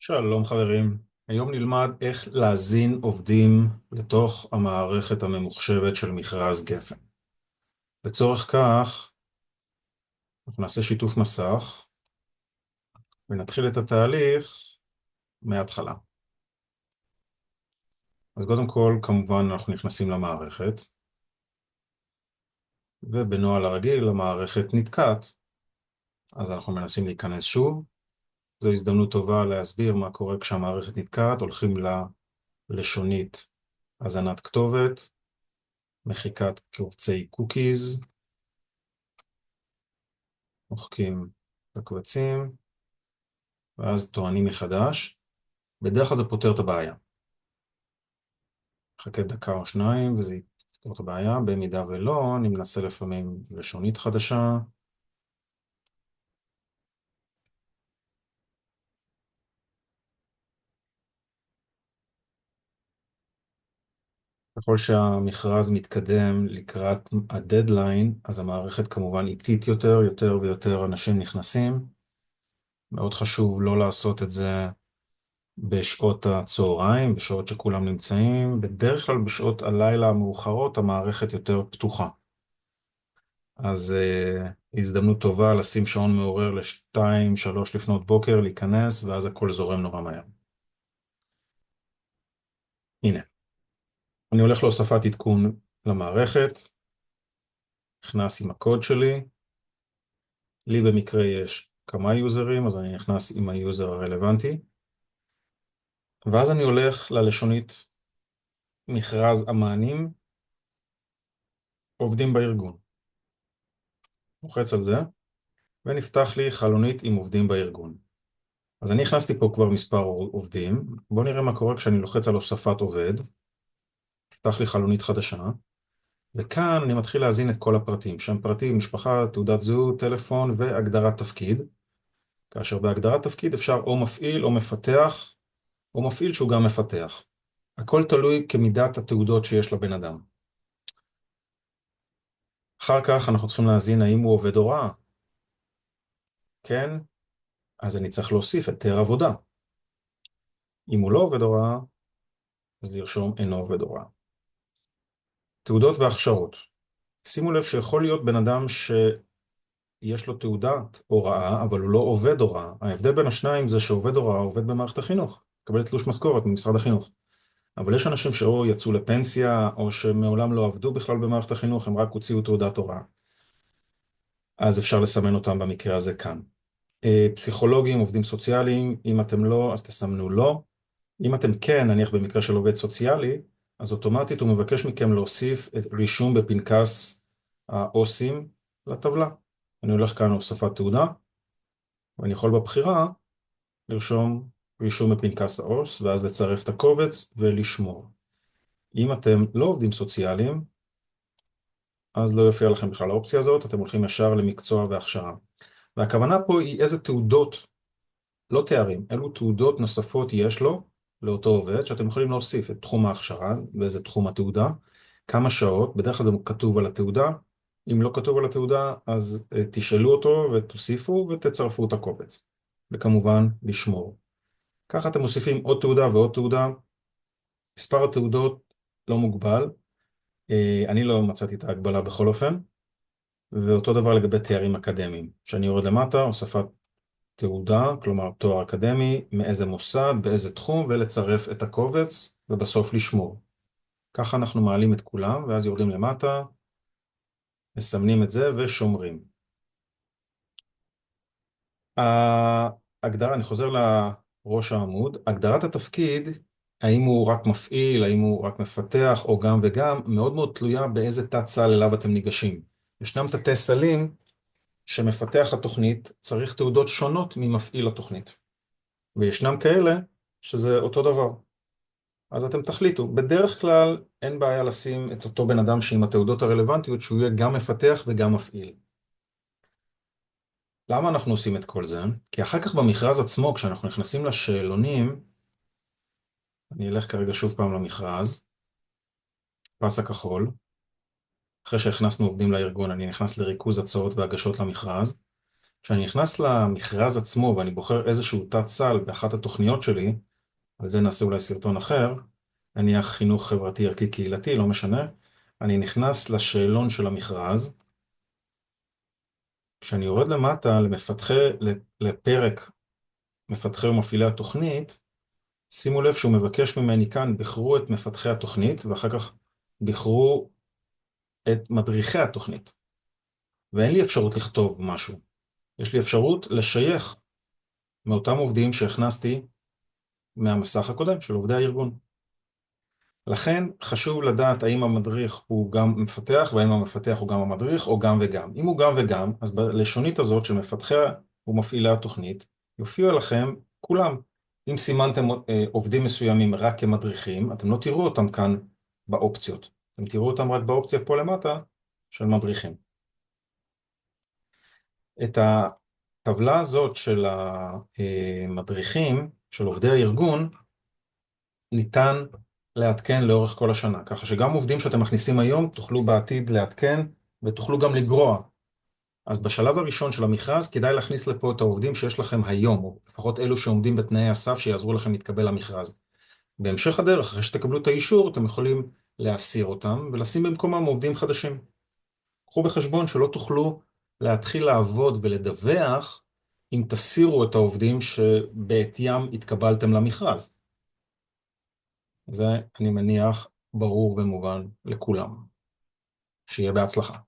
שלום חברים, היום נלמד איך להזין עובדים לתוך המערכת הממוחשבת של מכרז גפן. לצורך כך, אנחנו נעשה שיתוף מסך ונתחיל את התהליך מההתחלה. אז קודם כל, כמובן, אנחנו נכנסים למערכת, ובנוהל הרגיל המערכת נתקעת, אז אנחנו מנסים להיכנס שוב. זו הזדמנות טובה להסביר מה קורה כשהמערכת נתקעת. הולכים ללשונית הזנת כתובת, מחיקת קובצי קוקיז, מוחקים את הקבצים, ואז טוענים מחדש. בדרך כלל זה פותר את הבעיה. חכה דקה או שניים וזה יפתור את הבעיה. במידה ולא, אני מנסה לפעמים לשונית חדשה. ככל שהמכרז מתקדם לקראת הדדליין, אז המערכת כמובן איטית יותר, יותר ויותר אנשים נכנסים. מאוד חשוב לא לעשות את זה בשעות הצהריים, בשעות שכולם נמצאים. בדרך כלל בשעות הלילה המאוחרות המערכת יותר פתוחה. אז הזדמנות טובה לשים שעון מעורר לשתיים, שלוש לפנות בוקר, להיכנס, ואז הכל זורם נורא מהר. הנה, אני הולך להוספת עדכון למערכת, נכנס עם הקוד שלי, לי במקרה יש כמה יוזרים, אז אני נכנס עם היוזר הרלוונטי, ואז אני הולך ללשונית מכרז המענים, עובדים בארגון. לוחץ על זה, ונפתח לי חלונית עם עובדים בארגון. אז אני הכנסתי פה כבר מספר עובדים. בואו נראה מה קורה כשאני לוחץ על הוספת עובד. תפתח לי חלונית חדשה, וכאן אני מתחיל להזין את כל הפרטים, שם פרטים, משפחה, תעודת זהות, טלפון והגדרת תפקיד, כאשר בהגדרת תפקיד אפשר או מפעיל או מפתח, או מפעיל שהוא גם מפתח. הכל תלוי כמידת התעודות שיש לבן אדם. אחר כך אנחנו צריכים להזין האם הוא עובד הוראה. כן, אז אני צריך להוסיף היתר עבודה. אם הוא לא עובד הוראה, אז לרשום אינו עובד הוראה. תעודות והכשרות. שימו לב שיכול להיות בן אדם שיש לו תעודת הוראה, אבל הוא לא עובד הוראה. ההבדל בין השניים זה שעובד הוראה עובד במערכת החינוך, מקבל תלוש משכורת ממשרד החינוך. אבל יש אנשים שאו יצאו לפנסיה, או שמעולם לא עבדו בכלל במערכת החינוך, הם רק הוציאו תעודת הוראה. אז אפשר לסמן אותם במקרה הזה כאן. פסיכולוגים, עובדים סוציאליים, אם אתם לא, אז תסמנו לא. אם אתם כן, נניח במקרה של עובד סוציאלי, אז אוטומטית הוא מבקש מכם להוסיף את רישום בפנקס העו"סים לטבלה. אני הולך כאן להוספת תעודה, ואני יכול בבחירה לרשום רישום בפנקס העו"ס, ואז לצרף את הקובץ ולשמור. אם אתם לא עובדים סוציאליים, אז לא יופיע לכם בכלל האופציה הזאת, אתם הולכים ישר למקצוע והכשרה. והכוונה פה היא איזה תעודות, לא תארים, אילו תעודות נוספות יש לו, לאותו עובד, שאתם יכולים להוסיף את תחום ההכשרה, וזה תחום התעודה, כמה שעות, בדרך כלל זה כתוב על התעודה, אם לא כתוב על התעודה, אז תשאלו אותו ותוסיפו ותצרפו את הקובץ. וכמובן, לשמור. ככה אתם מוסיפים עוד תעודה ועוד תעודה. מספר התעודות לא מוגבל. אני לא מצאתי את ההגבלה בכל אופן. ואותו דבר לגבי תארים אקדמיים. שאני יורד למטה, הוספת תעודה, כלומר תואר אקדמי, מאיזה מוסד, באיזה תחום, ולצרף את הקובץ, ובסוף לשמור. ככה אנחנו מעלים את כולם, ואז יורדים למטה, מסמנים את זה ושומרים. ההגדרה, אני חוזר לראש העמוד, הגדרת התפקיד, האם הוא רק מפעיל, האם הוא רק מפתח, או גם וגם, מאוד מאוד תלויה באיזה תת סל אליו אתם ניגשים. ישנם תתי סלים שמפתח התוכנית צריך תעודות שונות ממפעיל התוכנית. וישנם כאלה שזה אותו דבר. אז אתם תחליטו. בדרך כלל אין בעיה לשים את אותו בן אדם שעם התעודות הרלוונטיות שהוא יהיה גם מפתח וגם מפעיל. למה אנחנו עושים את כל זה? כי אחר כך במכרז עצמו, כשאנחנו נכנסים לשאלונים, אני אלך כרגע שוב פעם למכרז, פס הכחול, אחרי שהכנסנו עובדים לארגון, אני נכנס לריכוז הצעות והגשות למכרז, כשאני נכנס למכרז עצמו ואני בוחר איזשהו תת סל באחת התוכניות שלי, על זה נעשה אולי סרטון אחר, נניח חינוך חברתי ערכי קהילתי, לא משנה, אני נכנס לשאלון של המכרז, כשאני יורד למטה לפרק מפתחי ומפעילי התוכנית, שימו לב שהוא מבקש ממני כאן, בחרו את מפתחי התוכנית, ואחר כך בחרו את מדריכי התוכנית. ואין לי אפשרות לכתוב משהו. יש לי אפשרות לשייך מאותם עובדים שהכנסתי מהמסך הקודם של עובדי הארגון. לכן חשוב לדעת האם המדריך הוא גם מפתח, והאם המפתח הוא גם המדריך, או גם וגם. אם הוא גם וגם, אז בלשונית הזאת של מפתחי ומפעילי התוכנית, יופיעו לכם כולם. אם סימנתם עובדים מסוימים רק כמדריכים, אתם לא תראו אותם כאן באופציות. אתם תראו אותם רק באופציה פה למטה של מדריכים. את הטבלה הזאת של המדריכים, של עובדי הארגון, ניתן לעדכן לאורך כל השנה, ככה שגם עובדים שאתם מכניסים היום תוכלו בעתיד לעדכן ותוכלו גם לגרוע. אז בשלב הראשון של המכרז כדאי להכניס לפה את העובדים שיש לכם היום, או לפחות אלו שעומדים בתנאי הסף שיעזרו לכם להתקבל למכרז. בהמשך הדרך, אחרי שתקבלו את האישור, אתם יכולים להסיר אותם ולשים במקומם עובדים חדשים. קחו בחשבון שלא תוכלו להתחיל לעבוד ולדווח אם תסירו את העובדים שבעתיים התקבלתם למכרז. זה, אני מניח, ברור ומובן לכולם. שיהיה בהצלחה.